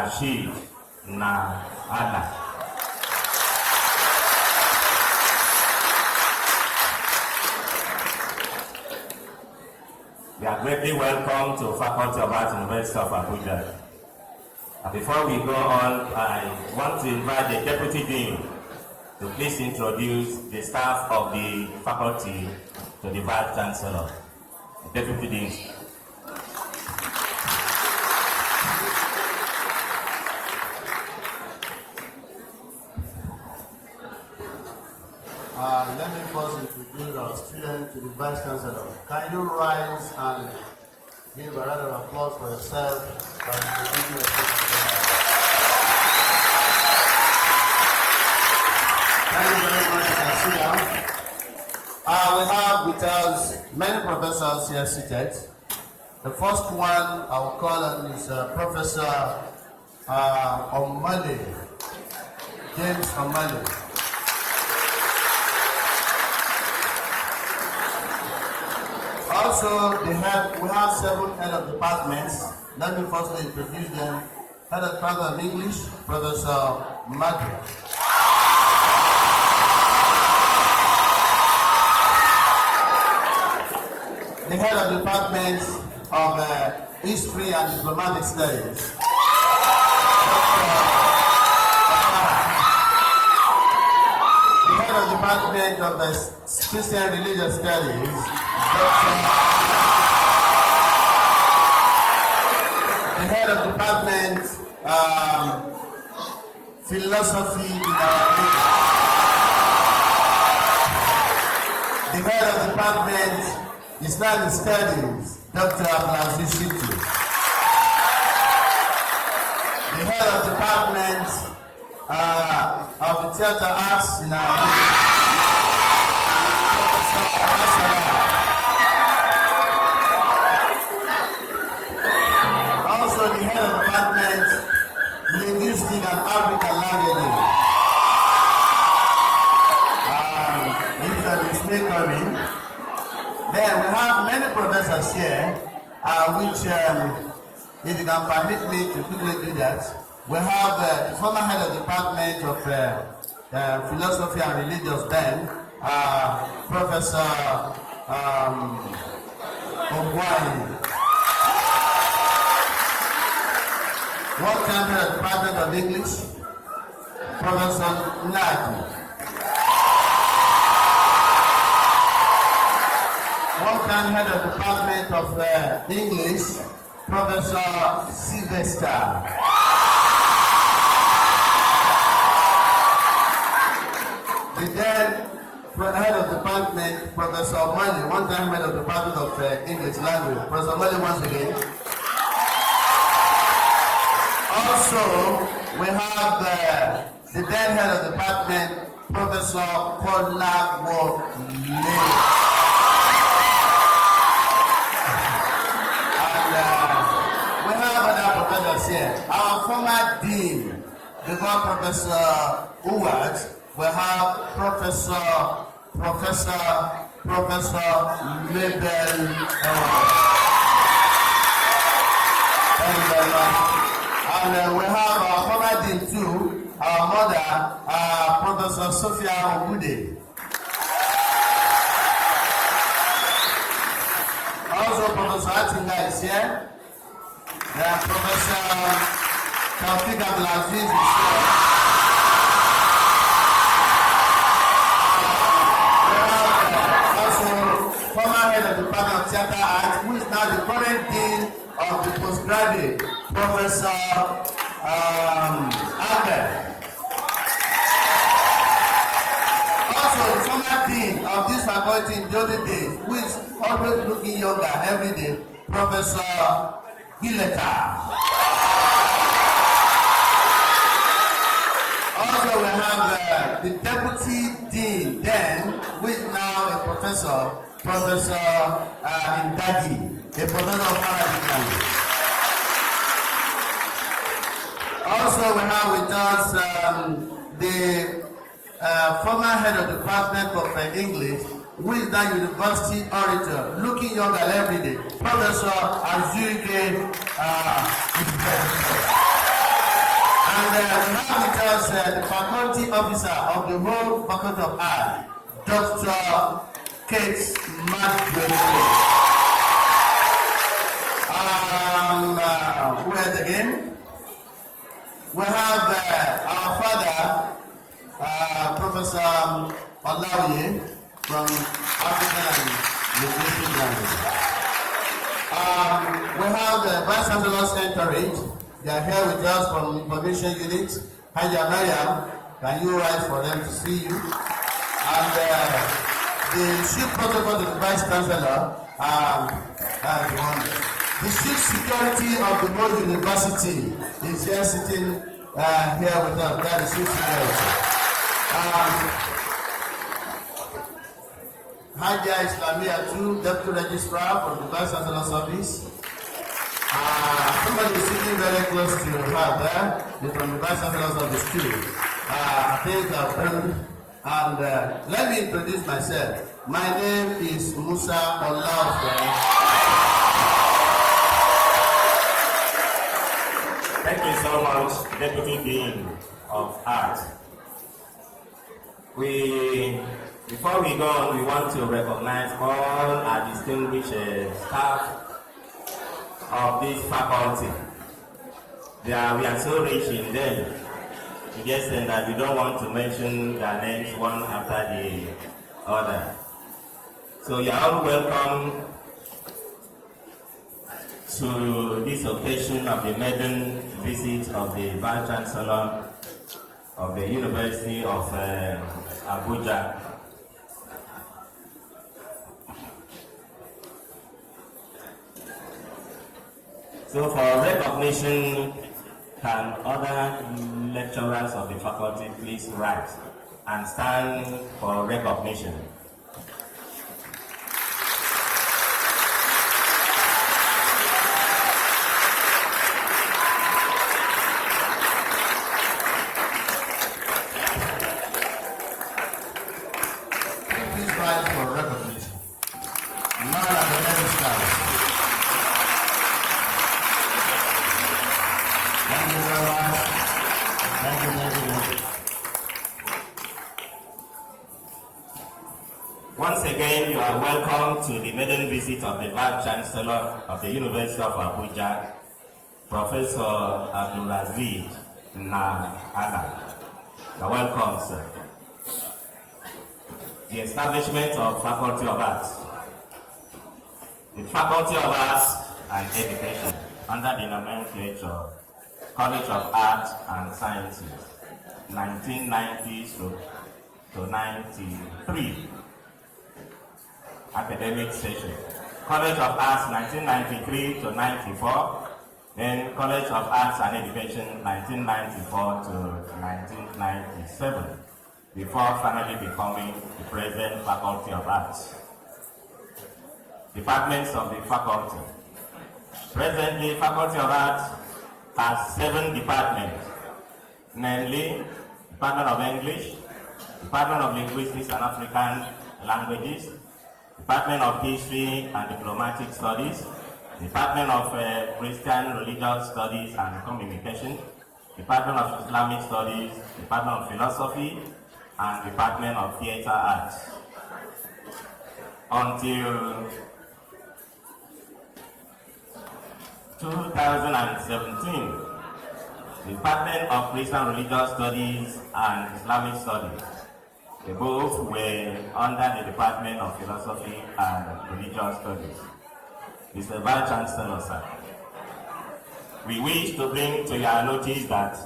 Abdul-Rasheed na Ada. You are greatly welcome to Faculty of Arts, University of Abuja. And before we go on, I want to invite the Deputy Dean to please introduce the staff of the faculty to the Vice Chancellor. Deputy Dean. Let me first introduce our student to the Vice Chancellor. Can you rise and give a round of applause for yourself by introducing yourself to them? Thank you very much, Garcia. We have with us many professors here seated. The first one I will call on is Professor Omale, James Omale. Also, we have 7 head of departments. Let me firstly introduce them. Head of Department of English, Professor Madrid. The head of Department of History and Diplomatic Studies. The head of Department of Christian Religious Studies. The head of department, philosophy in Arabic. The head of department, Islamic Studies, Dr. Abdul-Rasheed. The head of department of the theater arts in Arabic. Also the head of department, linguistic and African languages. Then we have many professors here, which, if you can permit me to quickly do that, we have the former head of department of philosophy and religious then, Professor Ogwai. One-time head of Department of English, Professor Nagi. One-time head of Department of English, Professor Sylvester. The then head of department, Professor Mali, one-time head of Department of English Language. Professor Mali once again. Also, we have the then head of department, Professor Kolagwo. And we have other professors here. Our former dean, before Professor Uwad, we have Professor Mabel. Thank you very much. And we have our former dean too, our mother, Professor Sophia Ogude. Also, Professor Atinga is here. Professor Abdul-Rasheed is here. Former head of the Department of Theatre Arts, who is now the current dean of the postgraduate, Professor Albert. Also, the former dean of this faculty in the olden days, who is always looking younger every day, Professor Gileta. Also, we have the deputy dean then, who is now a professor, Professor Indagi, a professor of Arabic language. Also, we have with us the former head of the Department of English, who is now university orator, looking younger every day, Professor Azuike. And we have with us the faculty officer of the whole Faculty of Art, Dr. Kate McGregor. Who else again? We have our father, Professor Olawiye from African and Linguistic Language. We have the Vice Chancellor's entourage. They are here with us from Information Unit. Haja Mariam, can you write for them to see you? And the Chief Protocol to the Vice Chancellor, the Chief Security of the whole university is here sitting here with us. That is Chief Security. Haja Islamia too, Deputy Registrar from the Vice Chancellor's Office. Somebody is sitting very close to her there, from the Vice Chancellor's Office too. I think and let me introduce myself. My name is Musa Olaofe. Thank you so much, Deputy Dean of Art. Before we go on, we want to recognize all our distinguished staff of this faculty. We are so rich in them, to the extent that we don't want to mention their names one after the other. So you are all welcome to this occasion of the maiden visit of the Vice Chancellor of the University of Abuja. So for recognition, can other lecturers of the faculty please rise and stand for recognition? Once again, you are welcome to the maiden visit of the Vice Chancellor of the University of Abuja, Professor Abdul-Rasheed. You are welcome, sir. The establishment of Faculty of Arts. The Faculty of Arts and Education, under the nomenclature College of Arts and Sciences, 1990 to 93. Academic session. College of Arts 1993 to 94, then College of Arts and Education 1994 to 1997, before finally becoming the present Faculty of Arts. Departments of the faculty. Presently, Faculty of Arts has 7 departments, namely Department of English, Department of Linguistics and African Languages, Department of History and Diplomatic Studies, Department of Christian Religious Studies and Communication, Department of Islamic Studies, Department of Philosophy, and Department of Theatre Arts. Until 2017, the Department of Christian Religious Studies and Islamic Studies. They both were under the Department of Philosophy and Religious Studies. Mr. Vice Chancellor, sir, we wish to bring to your notice that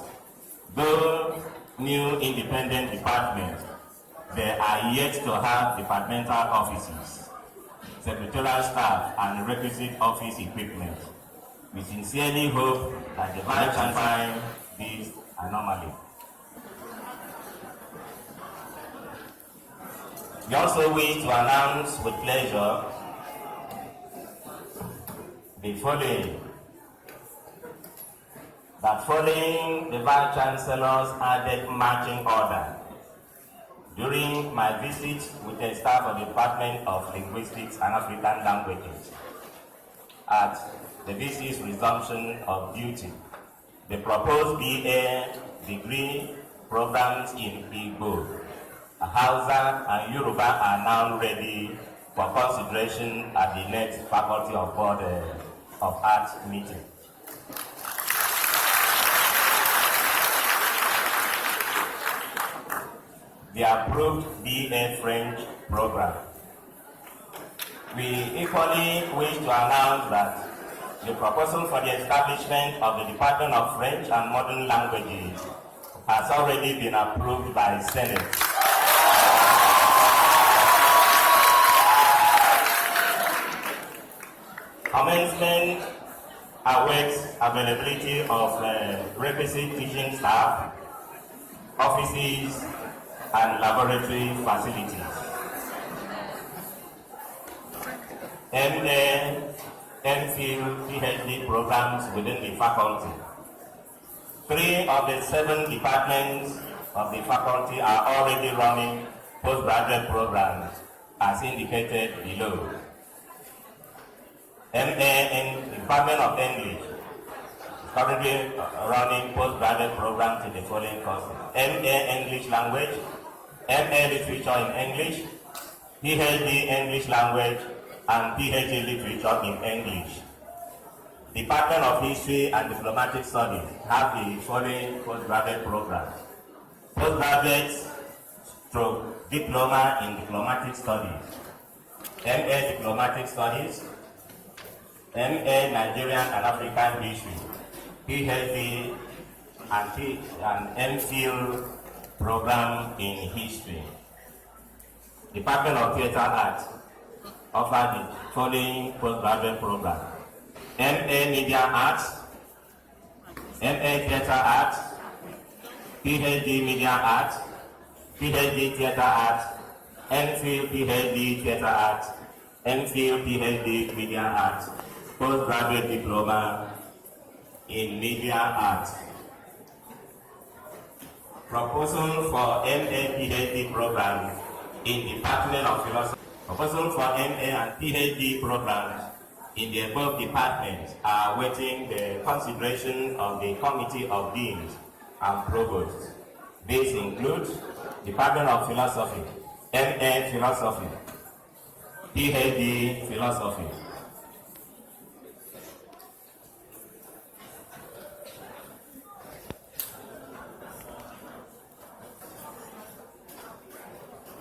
though new independent departments, they are yet to have departmental offices, secretarial staff, and requisite office equipment. We sincerely hope that the Vice can find this anomaly. We also wish to announce with pleasure the following: that following the Vice Chancellor's added marching order, during my visit with the staff of the Department of Linguistics and African Languages, at the VC's resumption of duty, The proposed BA degree programs in Igbo, Hausa, and Yoruba are now ready for consideration at the next Faculty of Board of Arts meeting. The approved BA French program. We equally wish to announce that the proposal for the establishment of the Department of French and Modern Languages has already been approved by Senate. Commencement awaits availability of requisite teaching staff, offices, and laboratory facilities. MA, MPhil, PhD programs within the faculty. 3 of the 7 departments of the faculty are already running postgraduate programs as indicated below. MA in Department of English is currently running postgraduate programs in the following courses: MA English Language, MA Literature in English, PhD English Language, and PhD Literature in English. Department of History and Diplomatic Studies have the following postgraduate programs: postgraduate stroke diploma in Diplomatic Studies, MA Diplomatic Studies, MA Nigerian and African History, PhD and MPhil program in History. Department of Theatre Arts offer the following postgraduate program: MA Media Arts, MA Theatre Arts, PhD Media Arts, PhD Theatre Arts, MPhil PhD Theatre Arts, MPhil PhD Media Arts, postgraduate diploma in Media Arts. Proposal for MA PhD program in Department of Philosophy. Proposal for MA and PhD programs in the above departments are awaiting the consideration of the Committee of Deans and Provosts. These include Department of Philosophy, MA Philosophy, PhD Philosophy.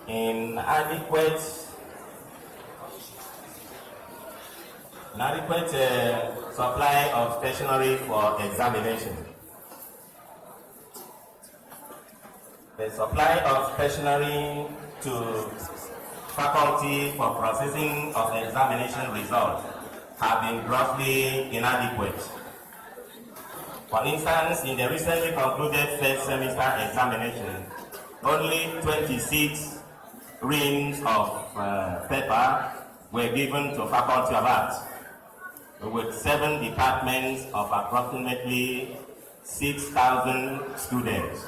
Inadequate supply of stationery for examination. The supply of stationery to faculty for processing of examination results have been grossly inadequate. For instance, in the recently concluded first semester examination, only 26 reams of paper were given to Faculty of Arts, with 7 departments of approximately 6,000 students.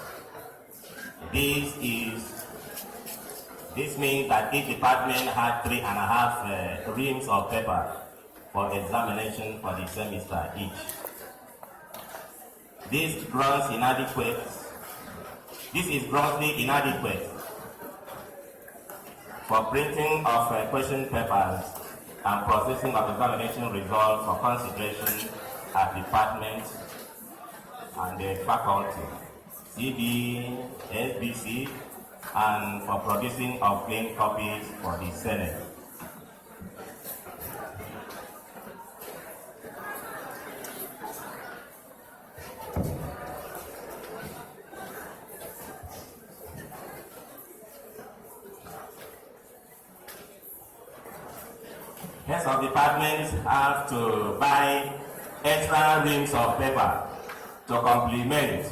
This means that each department had 3.5 reams of paper for examination for the semester each. This is grossly inadequate for printing of question papers and processing of examination results for consideration at departments and the faculty, CB, SBC, and for producing of plain copies for the Senate. Heads of departments have to buy extra reams of paper to complement.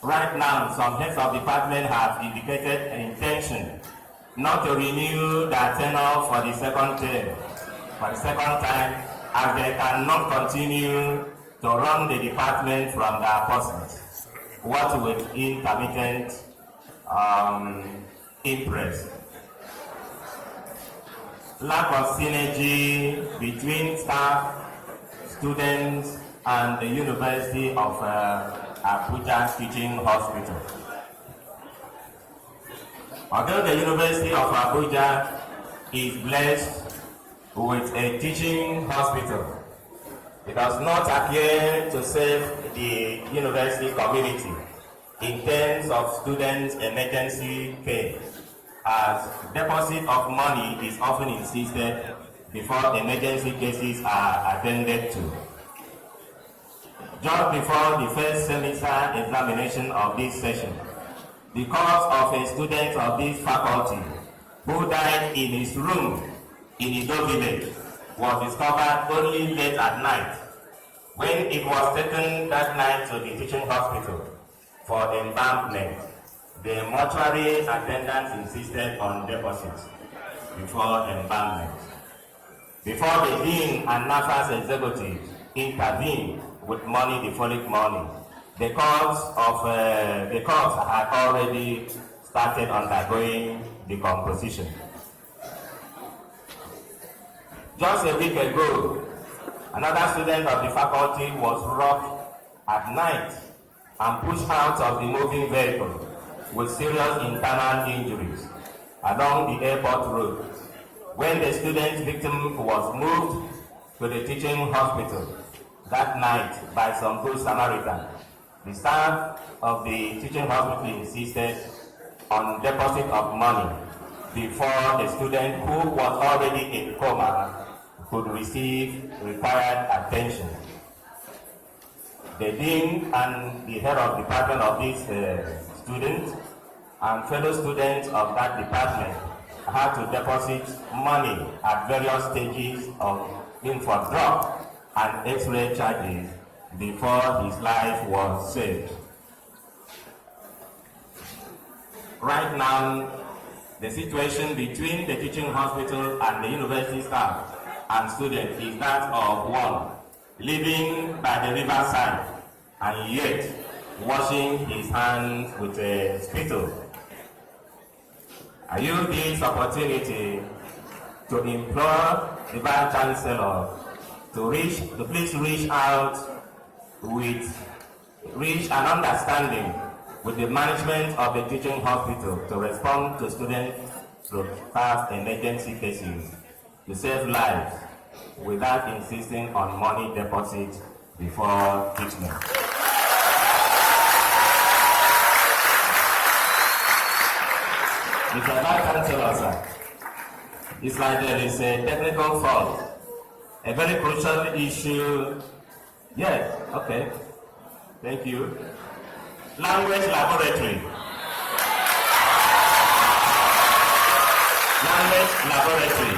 Right now, some heads of department have indicated an intention not to renew their tenure for the second time, as they cannot continue to run the department from their posts, what with intermittent interest. Lack of synergy between staff, students, and the University of Abuja Teaching Hospital. Although the University of Abuja is blessed with a teaching hospital, it does not appear to serve the university community in terms of students' emergency care, as deposit of money is often insisted before emergency cases are attended to. Just before the first semester examination of this session, the cause of a student of this faculty who died in his room in Ido village was discovered only late at night. When it was taken that night to the teaching hospital for embalmment, the mortuary attendants insisted on deposits before embalmment. Before the dean and NAFA's executives intervened with money the following morning, the corpse had already started undergoing decomposition. Just a week ago, another student of the faculty was robbed at night and pushed out of the moving vehicle with serious internal injuries along the airport road. When the student's victim was moved to the teaching hospital that night by some good Samaritan, the staff of the teaching hospital insisted on deposit of money before the student, who was already in coma, could receive required attention. The dean and the head of department of this student and fellow students of that department had to deposit money at various stages of being for drug and X-ray charges before his life was saved. Right now, the situation between the teaching hospital and the university staff and students is that of one living by the riverside and yet washing his hands with a spittle. I use this opportunity to implore the Vice Chancellor to please reach an understanding with the management of the teaching hospital to respond to students through fast emergency cases to save lives without insisting on money deposit before treatment. Mr. Vice Chancellor, sir, it's like there is a technical fault, a very crucial issue. Yes, okay, thank you. Language laboratory. Language laboratory.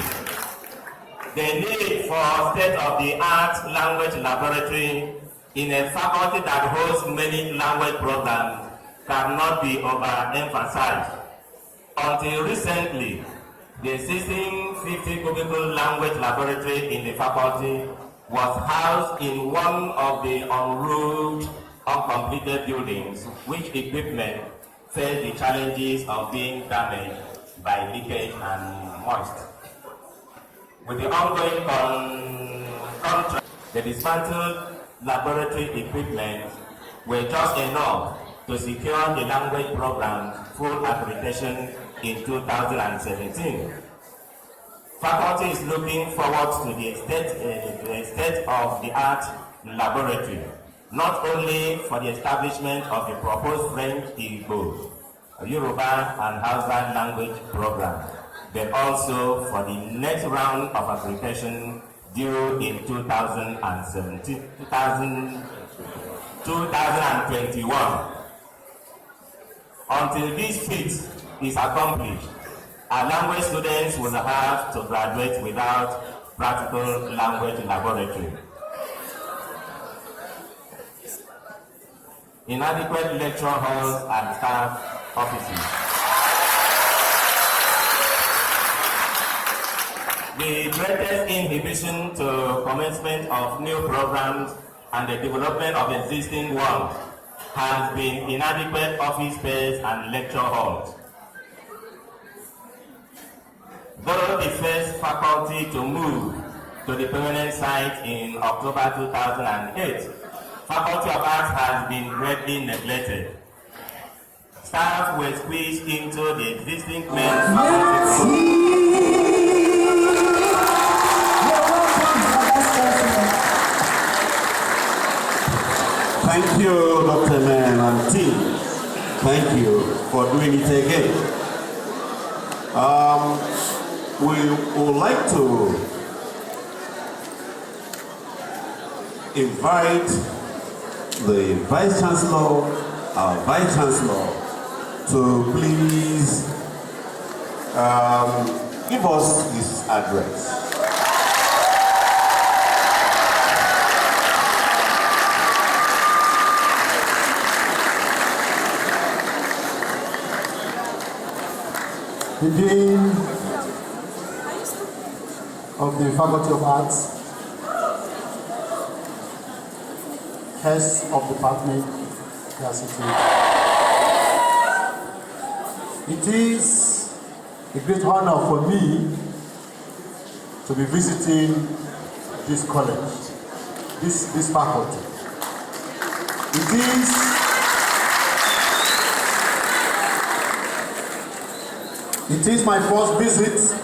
The need for state-of-the-art language laboratory in a faculty that hosts many language programs cannot be overemphasized. Until recently, the existing 50-cubicle language laboratory in the faculty was housed in one of the unroofed, uncompleted buildings, which equipment faced the challenges of being damaged by leakage and moist. With the ongoing contract, the dismantled laboratory equipment were just enough to secure the language program's full accreditation in 2017. Faculty is looking forward to the state-of-the-art laboratory, not only for the establishment of the proposed French, Igbo, Yoruba, and Hausa language program, but also for the next round of accreditation due in 2021. Until this feat is accomplished, our language students will have to graduate without practical language laboratory. Inadequate lecture halls and staff offices. The greatest inhibition to commencement of new programs and the development of existing ones has been inadequate office space and lecture halls. Though the first faculty to move to the permanent site in October 2008, Faculty of Arts has been greatly neglected. Staff were squeezed into the existing main faculty. Thank you, Dr. Man and team. Thank you for doing it again. We would like to invite the Vice Chancellor, our Vice Chancellor, to please give us his address. The Dean of the Faculty of Arts, heads of department, it is a great honor for me to be visiting this college, this faculty. It is my first visit.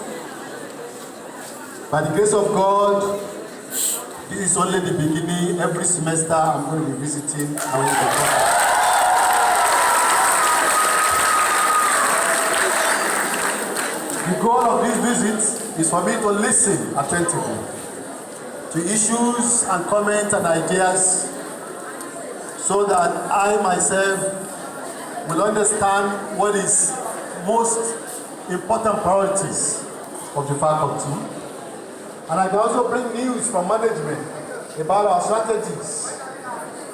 By the grace of God, this is only the beginning. Every semester I'm going to be visiting. The goal of this visit is for me to listen attentively to issues and comments and ideas so that I myself will understand what is most important priorities of the faculty. And I can also bring news from management about our strategies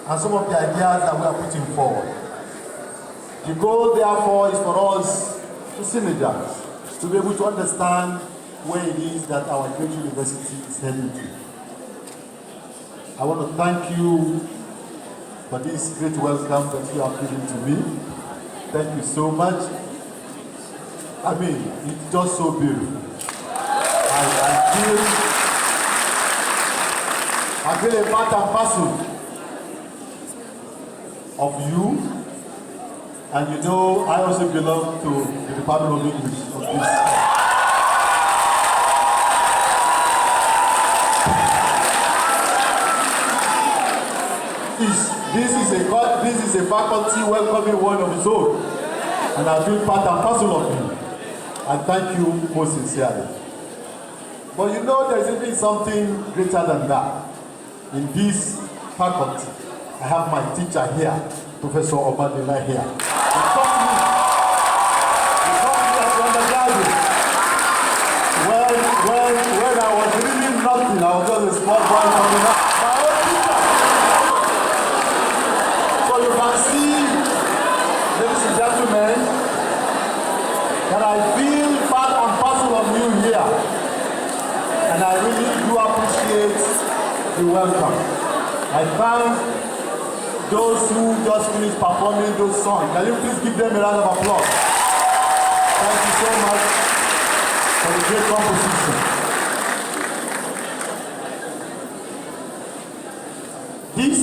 and some of the ideas that we are putting forward. The goal, therefore, is for us to synergize, to be able to understand where it is that our great university is heading to. I want to thank you for this great welcome that you have given to me. Thank you so much. I mean, it's just so beautiful. I feel a part and parcel of you, and you know I also belong to the Department of English of this. This is a faculty welcoming one of its own, and I feel part and parcel of you. And thank you most sincerely. But you know there's even something greater than that. In this faculty, I have my teacher here, Professor Obadela here. He taught me as an undergraduate. When I was really nothing, I was just a small boy coming up. My own teacher. So you can see, ladies and gentlemen, that I feel part and parcel of you here. And I really do appreciate the welcome. I thank those who just finished performing those songs. Can you please give them a round of applause? Thank you so much for the great composition. This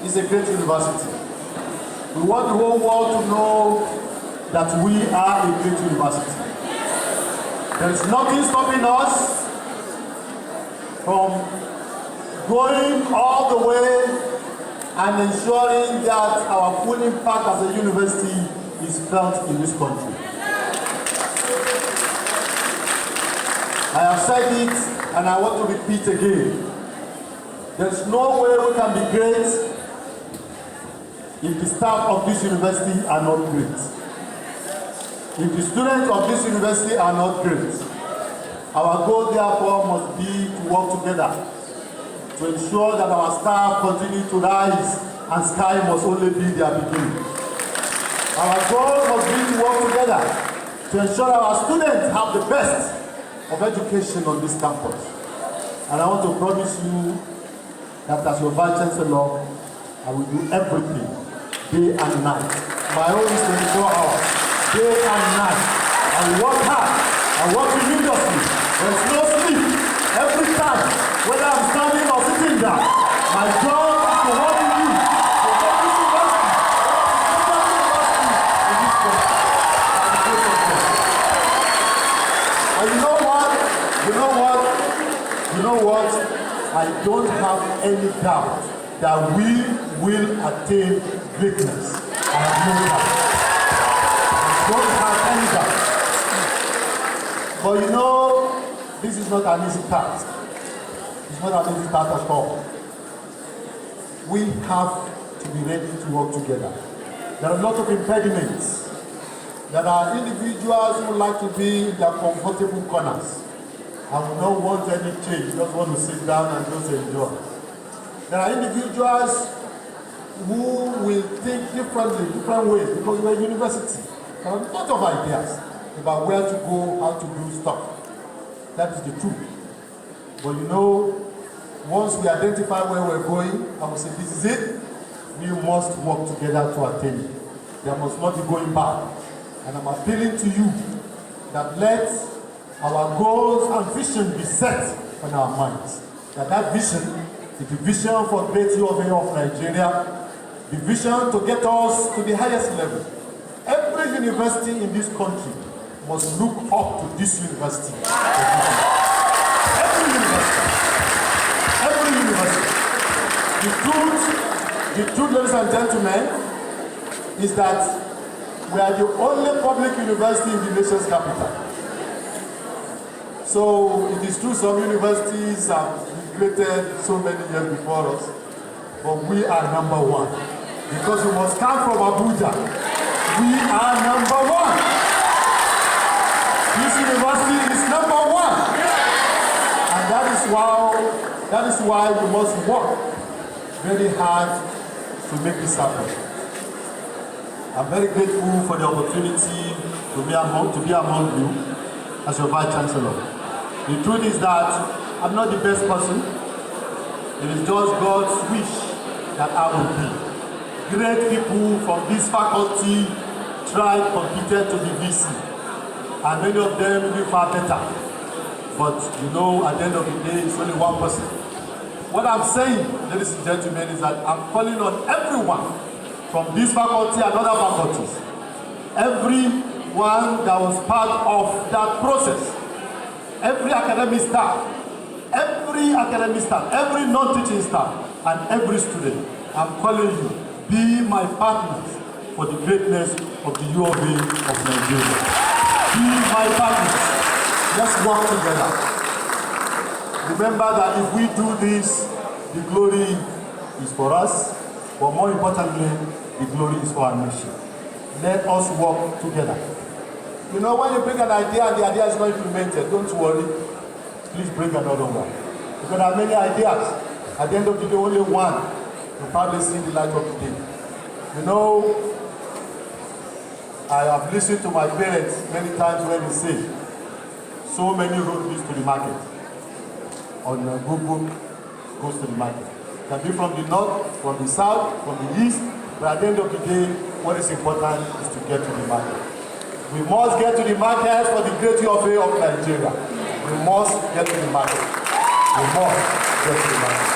is a great university. We want the whole world to know that we are a great university. There is nothing stopping us from going all the way and ensuring that our full impact as a university is felt in this country. I have said it and I want to repeat again. There's no way we can be great if the staff of this university are not great. If the students of this university are not great. Our goal, therefore, must be to work together to ensure that our staff continue to rise and sky must only be their beginning. Our goal must be to work together to ensure that our students have the best of education on this campus. And I want to promise you that as your Vice Chancellor, I will do everything, day and night. My own is 24 hours, day and night. I will work hard, I work religiously. There's no sleep. Every time, whether I'm standing or sitting down, my job is to work with you you know what? I don't have any doubt that we will attain greatness. I have no doubt. I don't have any doubt. But you know, this is not an easy task. It's not an easy task at all. We have to be ready to work together. There are a lot of impediments. There are individuals who like to be in their comfortable corners. I will not want any change, just want to sit down and just enjoy. There are individuals who will think differently, different ways, because we're a university. There are a lot of ideas about where to go, how to do stuff. That is the truth. But you know, once we identify where we're going, and we say this is it, we must work together to attain it. There must not be going back. And I'm appealing to you that let our goals and vision be set on our minds. That vision is the vision for great UOA of Nigeria, the vision to get us to the highest level. Every university in this country must look up to this university. Every university. The truth, ladies and gentlemen, is that we are the only public university in the nation's capital. So it is true some universities have been created so many years before us, but we are number one. Because we must come from Abuja. We are number one. This university is number one. And that is why we must work very hard to make this happen. I'm very grateful for the opportunity to be among you as your Vice Chancellor. The truth is that I'm not the best person. It is just God's wish that I will be. Great people from this faculty tried, competed to be VC, and many of them will be far better. But you know, at the end of the day, it's only one person. What I'm saying, ladies and gentlemen, is that I'm calling on everyone from this faculty and other faculties, everyone that was part of that process, every academic staff, every non-teaching staff, and every student, I'm calling you, be my partners for the greatness of the UOA of Nigeria. Be my partners. Let's work together. Remember that if we do this, the glory is for us, but more importantly, the glory is for our nation. Let us work together. You know, when you bring an idea and the idea is not implemented, don't worry. Please bring another one. Because there are many ideas. At the end of the day, only one will probably see the light of the day. You know, I have listened to my parents many times when they say, so many roads lead to the market. On Google goes to the market. It can be from the north, from the south, from the east, but at the end of the day, what is important is to get to the market. We must get to the market for the great UOA of Nigeria. We must get to the market. We must get to the market.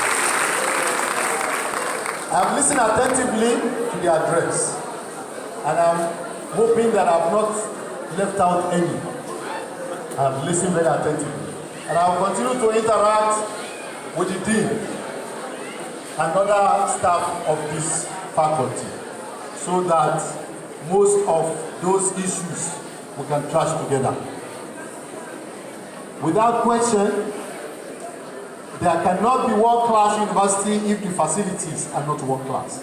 I have listened attentively to the address, and I'm hoping that I have not left out any. I have listened very attentively. And I will continue to interact with the dean and other staff of this faculty so that most of those issues we can trash together. Without question, there cannot be world-class university if the facilities are not world-class.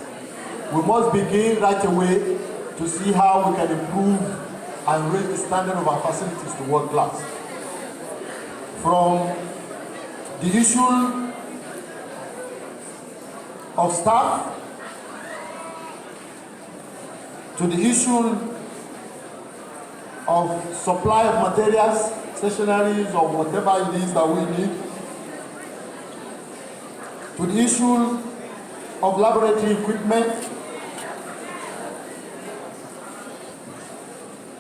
We must begin right away to see how we can improve and raise the standard of our facilities to world-class. From the issue of staff to the issue of supply of materials, stationaries, or whatever it is that we need, to the issue of laboratory equipment,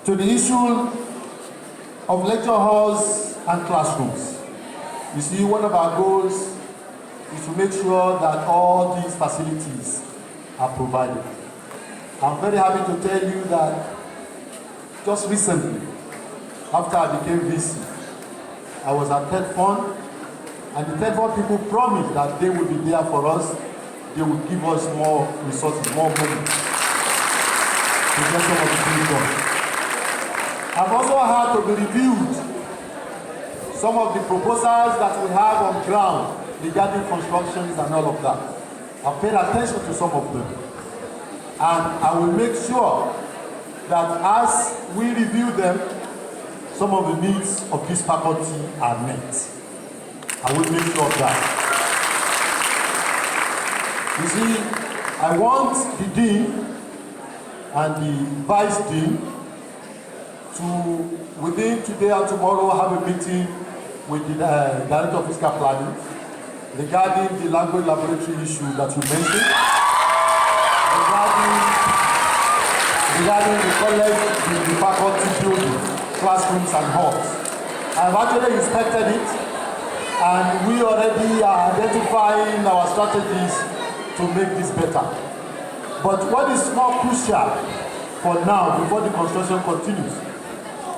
to the issue of lecture halls and classrooms. You see, one of our goals is to make sure that all these facilities are provided. I'm very happy to tell you that just recently, after I became VC, I was at TEDFund, and the TEDFund people promised that they will be there for us. They will give us more resources, more money to get some of the things done. I've also had to be reviewed some of the proposals that we have on ground regarding constructions and all of that. I've paid attention to some of them. And I will make sure that as we review them, some of the needs of this faculty are met. I will make sure of that. You see, I want the dean and the vice dean to, within today and tomorrow, have a meeting with the Director of Fiscal Planning regarding the language laboratory issue that you mentioned, regarding the college, the faculty building, classrooms and halls. I've actually inspected it, and we already are identifying our strategies to make this better. But what is more crucial for now, before the construction continues,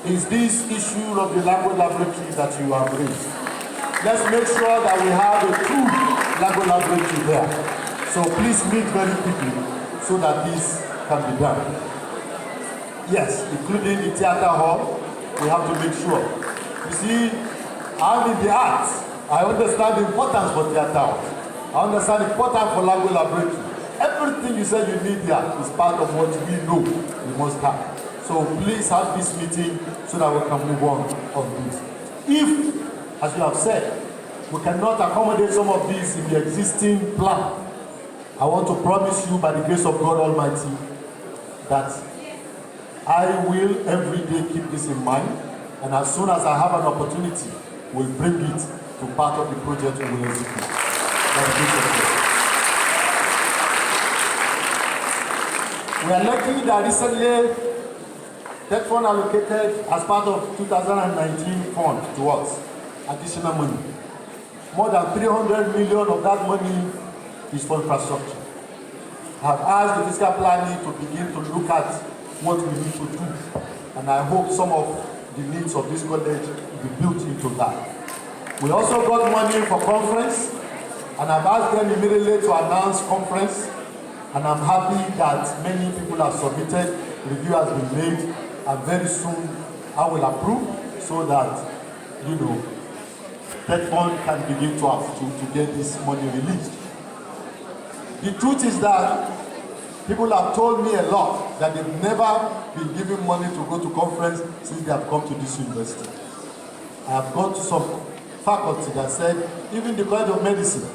is this issue of the language laboratory that you have raised. Let's make sure that we have a true language laboratory there. So please meet very quickly so that this can be done. Yes, including the theater hall, we have to make sure. You see, I'm in the arts. I understand the importance for theater hall. I understand the importance for language laboratory. Everything you said you need here is part of what we know we must have. So please have this meeting so that we can move on this. If, as you have said, we cannot accommodate some of these in the existing plan, I want to promise you by the grace of God Almighty that I will every day keep this in mind, and as soon as I have an opportunity, we'll bring it to part of the project we will execute. By the grace of God. We are lucky that recently that fund allocated as part of 2019 fund to us additional money. More than 300 million of that money is for infrastructure. I have asked the fiscal planning to begin to look at what we need to do, and I hope some of the needs of this college will be built into that. We also got money for conference, and I've asked them immediately to announce conference, and I'm happy that many people have submitted, review has been made, and very soon I will approve so that, you know, that fund can begin to get this money released. The truth is that people have told me a lot that they've never been given money to go to conference since they have come to this university. I have gone to some faculty that said, even the College of Medicine,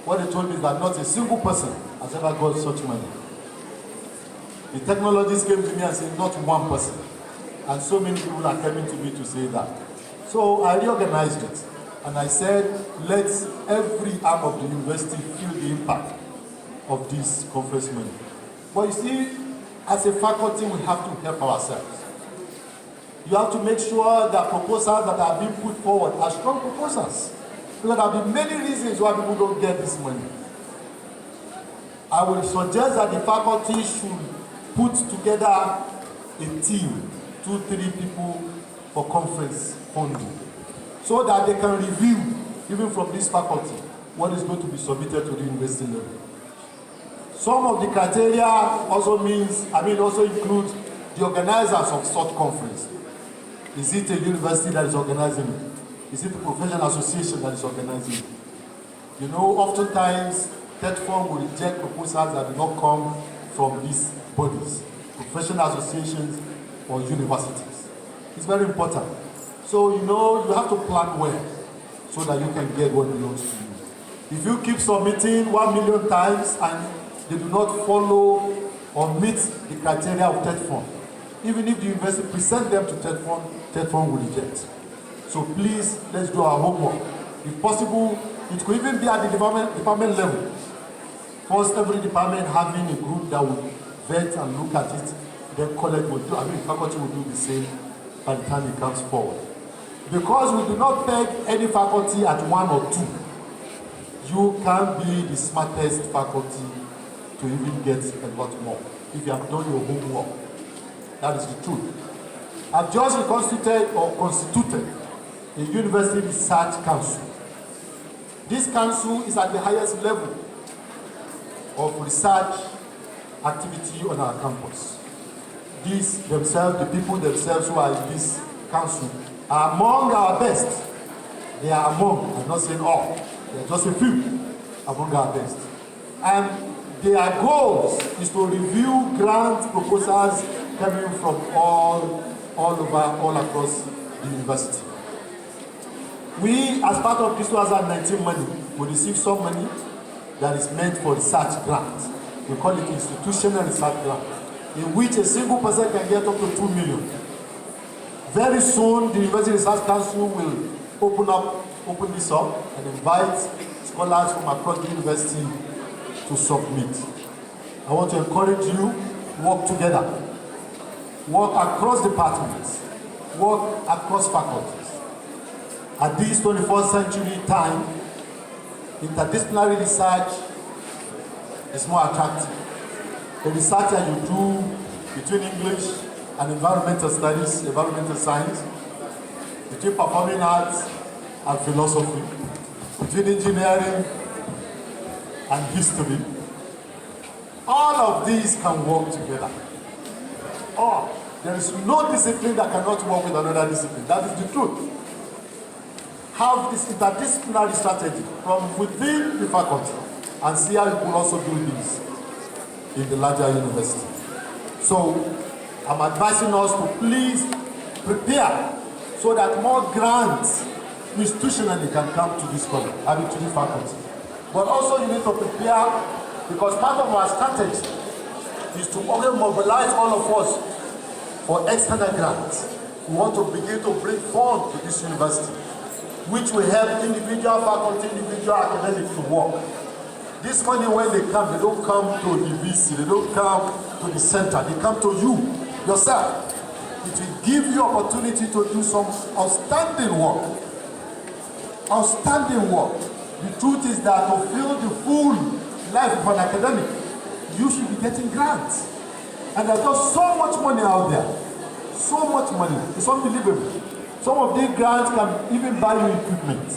what they told me is that not a single person has ever got such money. The technologists came to me and said, not one person. And so many people are coming to me to say that. So I reorganized it. And I said, let every arm of the university feel the impact of this conference money. But you see, as a faculty, we have to help ourselves. You have to make sure that proposals that are being put forward are strong proposals. Because there have been many reasons why people don't get this money. I will suggest that the faculty should put together a team, 2-3 people for conference funding, so that they can review, even from this faculty, what is going to be submitted to the university level. Some of the criteria also include the organizers of such conference. Is it a university that is organizing it? Is it a professional association that is organizing it? You know, oftentimes, that firm will reject proposals that do not come from these bodies, professional associations or universities. It's very important. So, you know, you have to plan well so that you can get what belongs to you. If you keep submitting 1 million times and they do not follow or meet the criteria of TEDFund, even if the university present them to TEDFund will reject. So please, let's do our homework. If possible, it could even be at the department level. First, every department having a group that will vet and look at it, then college will do, faculty will do the same by the time it comes forward. Because we do not peg any faculty at 1 or 2, you can be the smartest faculty to even get a lot more if you have done your homework. That is the truth. I've just constituted a University Research Council. This council is at the highest level of research activity on our campus. These themselves, the people themselves who are in this council, are among our best. They are among, I'm not saying all, they are just a few among our best. And their goals is to review grant proposals coming from all across the university. We, as part of this 2019 money, will receive some money that is meant for research grants. We call it institutional research grant, in which a single person can get up to 2 million. Very soon, the University Research Council will open this up and invite scholars from across the university to submit. I want to encourage you to work together, work across departments, work across faculties. At this 21st century time, interdisciplinary research is more attractive. The research that you do between English and environmental studies, environmental science, between performing arts and philosophy, between engineering and history, all of these can work together. There is no discipline that cannot work with another discipline. That is the truth. Have this interdisciplinary strategy from within the faculty and see how you can also do this in the larger university. So I'm advising us to please prepare so that more grants institutionally can come to this college, to the faculty. But also you need to prepare, because part of our strategy is to always mobilize all of us for external grants. We want to begin to bring funds to this university, which will help individual faculty, individual academics to work. This money, when they come, they don't come to the VC, they don't come to the center, they come to you, yourself. It will give you opportunity to do some outstanding work. Outstanding work. The truth is that to fill the full life of an academic, you should be getting grants. And there's just so much money out there. So much money. It's unbelievable. Some of these grants can even buy you equipment.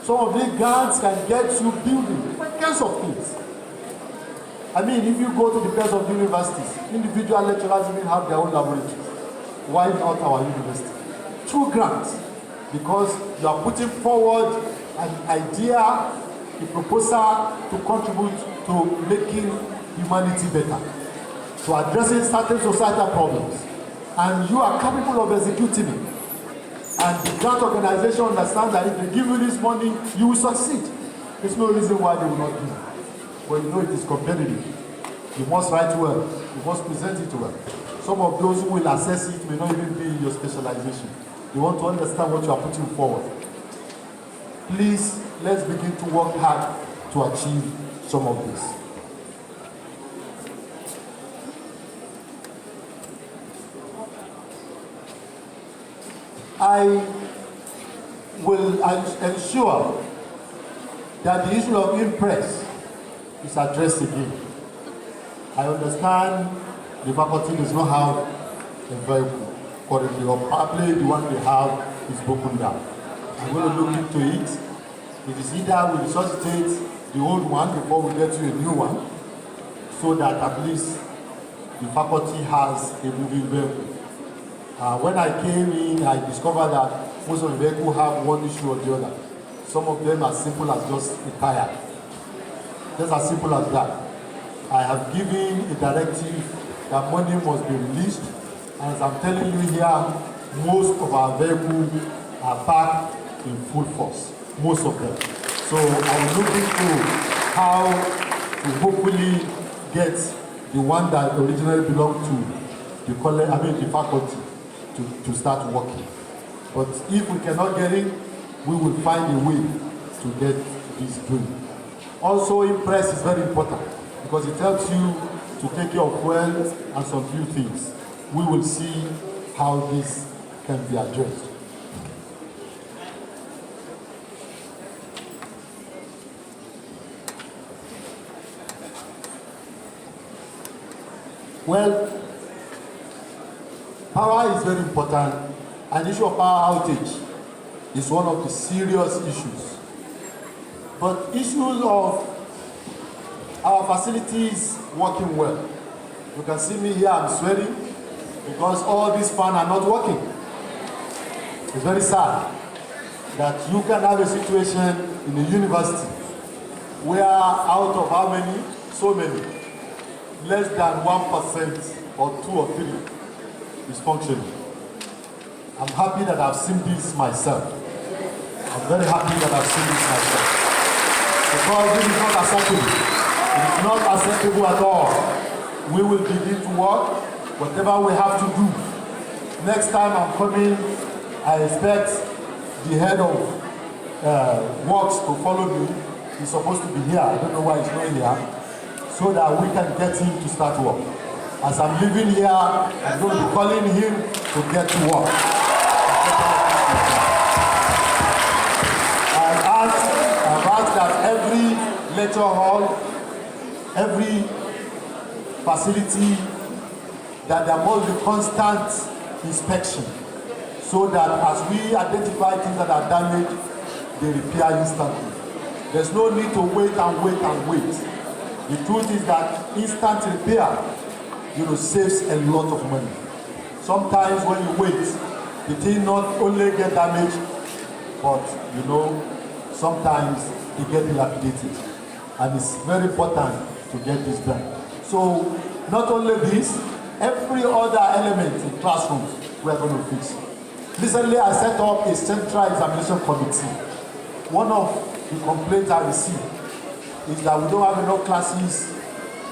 Some of these grants can get you building, different kinds of things. I mean, if you go to the best of the universities, individual lecturers even have their own laboratories. Why not our university? Through grants. Because you are putting forward an idea, a proposal to contribute to making humanity better, to addressing certain societal problems. And you are capable of executing it. And the grant organization understands that if they give you this money, you will succeed. There's no reason why they will not give it. But you know it is competitive. You must write well. You must present it well. Some of those who will assess it may not even be in your specialization. They want to understand what you are putting forward. Please, let's begin to work hard to achieve some of this. I will ensure that the issue of impress is addressed again. I understand the faculty does not have a vehicle currently, or probably the one they have is broken down. I'm going to look into it. It is either we resuscitate the old one before we get to a new one, so that at least the faculty has a moving vehicle. When I came in, I discovered that most of the vehicles have one issue or the other. Some of them as simple as just a tire. Just as simple as that. I have given a directive that money must be released, and as I'm telling you here, most of our vehicles are back in full force. Most of them. So I'm looking to how to hopefully get the one that originally belonged to the college, the faculty, to start working. But if we cannot get it, we will find a way to get this done. Also, impress is very important because it helps you to take care of well and some few things. We will see how this can be addressed. Well, power is very important. An issue of power outage is one of the serious issues. But issues of our facilities working well. You can see me here, I'm sweating because all these fans are not working. It's very sad that you can have a situation in a university where out of how many, so many, less than 1% or 2 or 3 is functioning. I'm happy that I've seen this myself. I'm very happy that I've seen this myself. Because this is not acceptable. It is not acceptable at all. We will begin to work, whatever we have to do. Next time I'm coming, I expect the head of works to follow me. He's supposed to be here. I don't know why he's not here. So that we can get him to start work. As I'm leaving here, I'm going to be calling him to get to work. I've asked that every lecture hall, every facility, that there must be constant inspection, so that as we identify things that are damaged, they repair instantly. There's no need to wait and wait and wait. The truth is that instant repair, saves a lot of money. Sometimes when you wait, the thing not only get damaged, but sometimes it get dilapidated. And it's very important to get this done. So not only this, every other element in classrooms we are going to fix. Recently I set up a central examination committee. One of the complaints I received is that we don't have enough classes,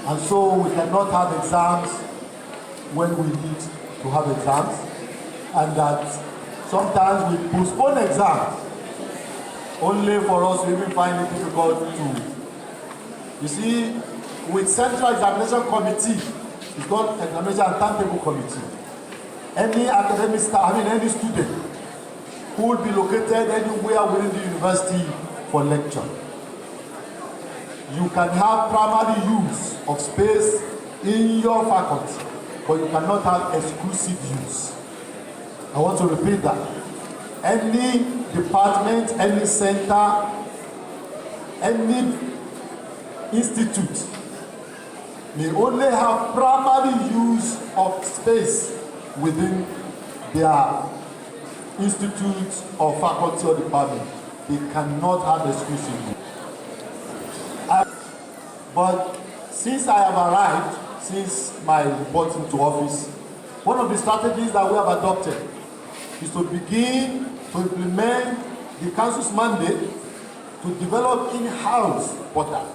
and so we cannot have exams when we need to have exams, and that sometimes we postpone exams only for us to even find it difficult to. You see, with Central Examination Committee, it's called Examination and Timetable Committee. Any academic staff, any student who will be located anywhere within the university for lecture, you can have primary use of space in your faculty, but you cannot have exclusive use. I want to repeat that. Any department, any center, any institute may only have primary use of space within their institute or faculty or department. They cannot have exclusive use. But since I have arrived, since my report into office, one of the strategies that we have adopted is to begin to implement the council's mandate to develop in-house portal.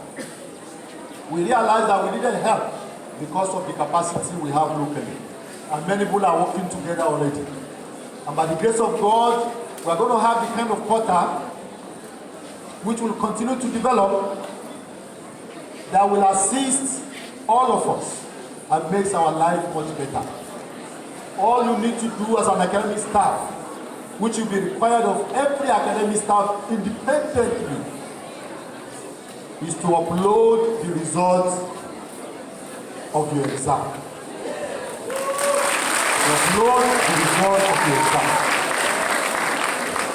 We realized that we needed help because of the capacity we have locally. And many people are working together already. And by the grace of God, we are going to have the kind of portal which will continue to develop, that will assist all of us and makes our life much better. All you need to do as an academic staff, which will be required of every academic staff independently, is to upload the results of your exam. Upload the results of your exam.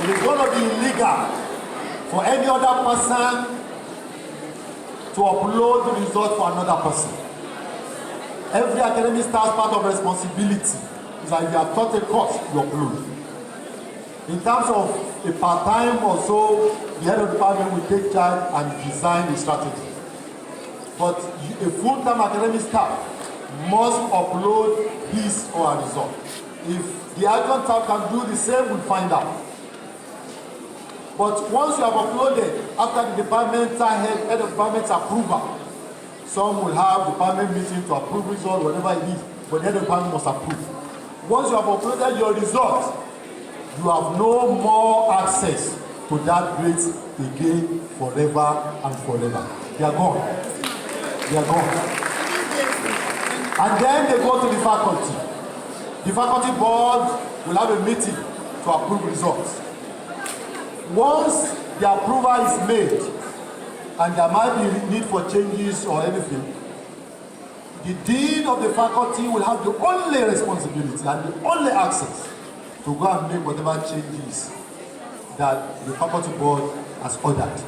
It is going to be illegal for any other person to upload the result for another person. Every academic staff's part of responsibility is that if you have taught a course, you upload. In terms of a part-time or so, the head of the department will take charge and design the strategy. But a full-time academic staff must upload his or her result. If the adjunct staff can do the same, we'll find out. But once you have uploaded, after the departmental head of department's approval, some will have department meeting to approve result, whatever it is, but the head of department must approve. Once you have uploaded your result, you have no more access to that grade again forever and forever. They are gone. They are gone. And then they go to the faculty. The faculty board will have a meeting to approve results. Once the approval is made, and there might be need for changes or anything, the dean of the faculty will have the only responsibility and the only access to go and make whatever changes that the faculty board has ordered.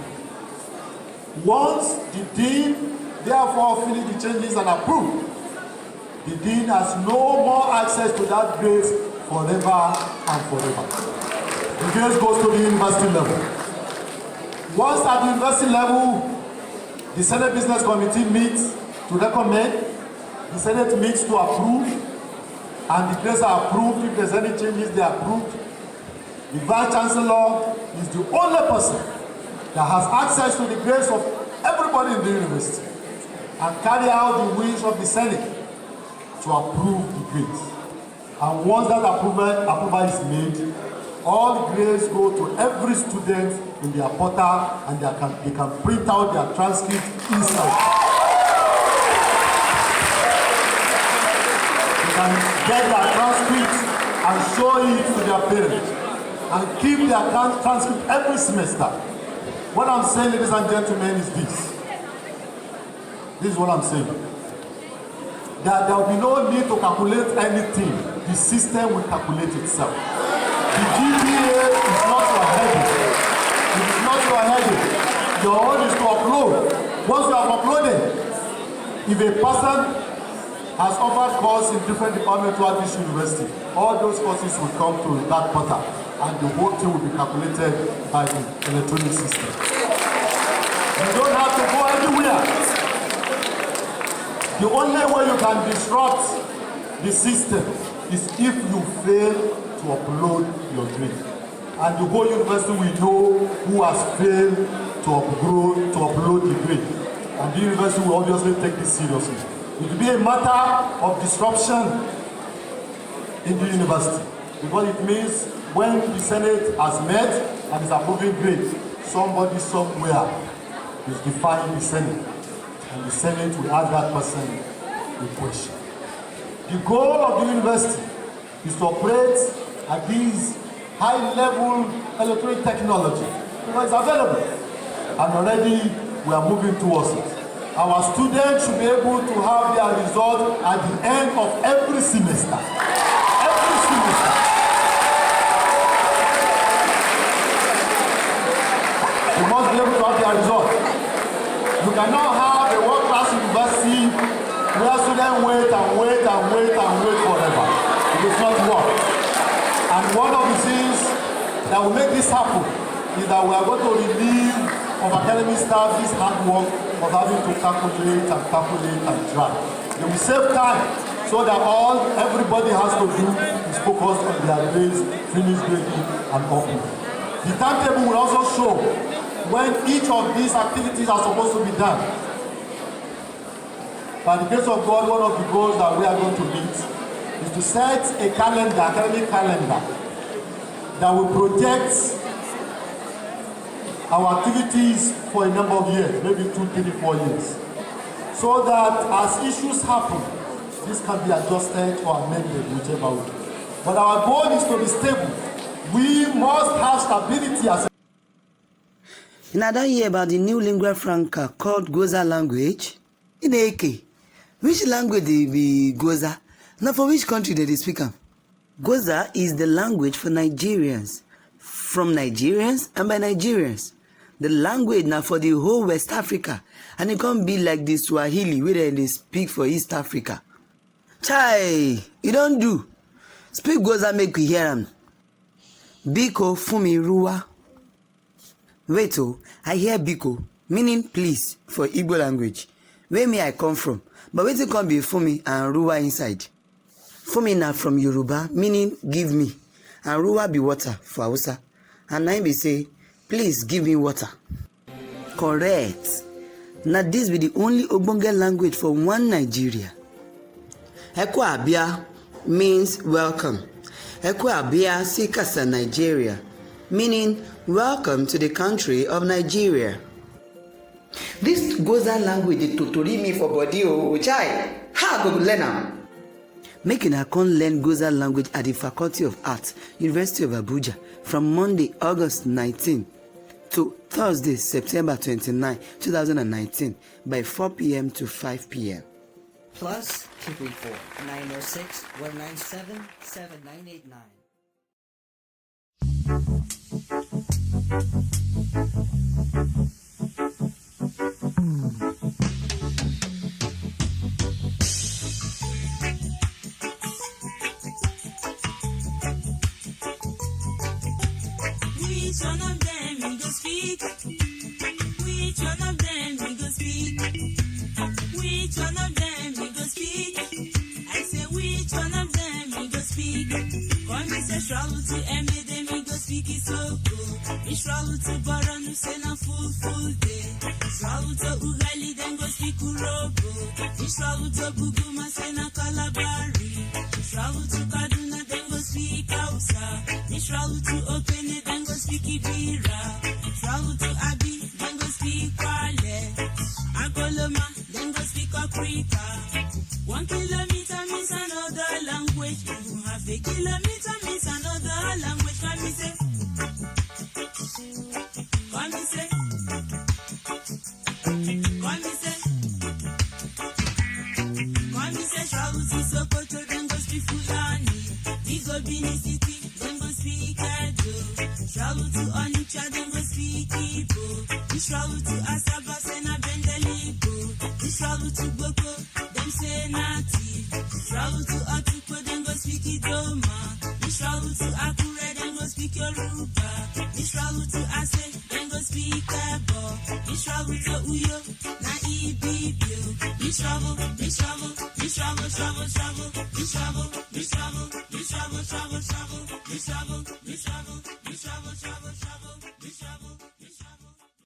Once the dean therefore finishes the changes and approve, the dean has no more access to that grade forever and forever. The grade goes to the university level. Once at the university level, the Senate Business Committee meets to recommend, the Senate meets to approve, and the grades are approved. If there's any changes, they are approved. The Vice Chancellor is the only person that has access to the grades of everybody in the university and carry out the wish of the Senate to approve the grades. And once that approval is made, all the grades go to every student in their portal, and they can print out their transcript instantly. They can get their transcript and show it to their parents and keep their transcript every semester. What I'm saying, ladies and gentlemen, is this. This is what I'm saying. That there will be no need to calculate anything. The system will calculate itself. The GPA is not your headache. It is not your headache. Your own is to upload. Once you have uploaded, if a person has offered courses in different departments throughout this university, all those courses will come to that portal, and the whole thing will be calculated by the electronic system. You don't have to go anywhere. The only way you can disrupt the system is if you fail to upload your grade. And the whole university will know who has failed to upload the grade. And the university will obviously take this seriously. It will be a matter of disruption in the university, because it means when the Senate has met and is approving grades, somebody somewhere is defying the Senate, and the Senate will ask that person a question. The goal of the university is to operate at this high-level electronic technology, because it's available, and already we are moving towards it. Our students should be able to have their result at the end of every semester. Every semester. You must be able to have their result. You cannot have a world-class university where students wait forever. It does not work. And one of the things that will make this happen is that we are going to relieve of academic staff this hard work of having to calculate and try. They will save time so that everybody has to do is focus on their grades, finish grading, and open. The timetable will also show when each of these activities are supposed to be done. By the grace of God, one of the goals that we are going to meet is to set a calendar, academic calendar, that will project our activities for a number of years, maybe 2, 3, 4 years, so that as issues happen, this can be adjusted or amended, whichever way. But our goal is to be stable. We must have stability as a... And I don't hear about the new lingua franca called GUOSA language. In AK, which language they be GUOSA? Now for which country they speak them? GUOSA is the language for Nigerians, from Nigerians and by Nigerians. The language now for the whole West Africa, and it can't be like the Swahili where they speak for East Africa. Chai, you don't do. Speak GUOSA make we hear them. Biko fumi ruwa. Wait, I hear Biko, meaning please for Igbo language. Where may I come from? But wait till come be fumi and ruwa inside. Fumi na from Yoruba, meaning give me. And ruwa be water for Hausa. And I be say, please give me water. Correct. Now this be the only Ogbonge language for one Nigeria. Ekwe Abia means welcome. Ekwe Abia Sikasa Nigeria, meaning welcome to the country of Nigeria. This GUOSA language dey totori me for body o chai. How I go learn am? Make una come learn GUOSA language at the Faculty of Arts, University of Abuja, from Monday, August 19 to Thursday, September 29, 2019, by 4 p.m. to 5 p.m. Plus 234-906-197-7989. Which one of them we go speak? Which one of them we go speak? Which one of them we go speak? I say which one of them we go speak? Come me say travel to MA, then we go speak Isoko. We travel to Boronu, say na full day. Travel to Ugali, then go speak Urobo. We travel to Buguma, say na Kalabari. Travel to Kaduna, then go speak Hausa. We travel to Okene, then go speak Ibira. Travel to Abi, then go speak Kwale. Agoloma, then go speak Africa. 1 kilometer means another language. You have a kilometer means another language. Come me say. Come me say. Come me say. Come me say. Travel to Sokoto, then go speak Fulani. We go Bini City, then go speak Edo. Travel to Onitsha, then go speak Igbo. We travel to Asaba, say na Bendelibo. We travel to Boko, them say native. Travel to Atupo, then go speak Idoma. We travel to Akure, then go speak Yoruba. We travel to Ase, then go speak Ebo. We travel to Uyo, na Ibibio. We travel, we travel, we travel, travel, travel. We travel, we travel, we travel, travel, travel. We travel, we travel, we travel, travel, travel. We travel.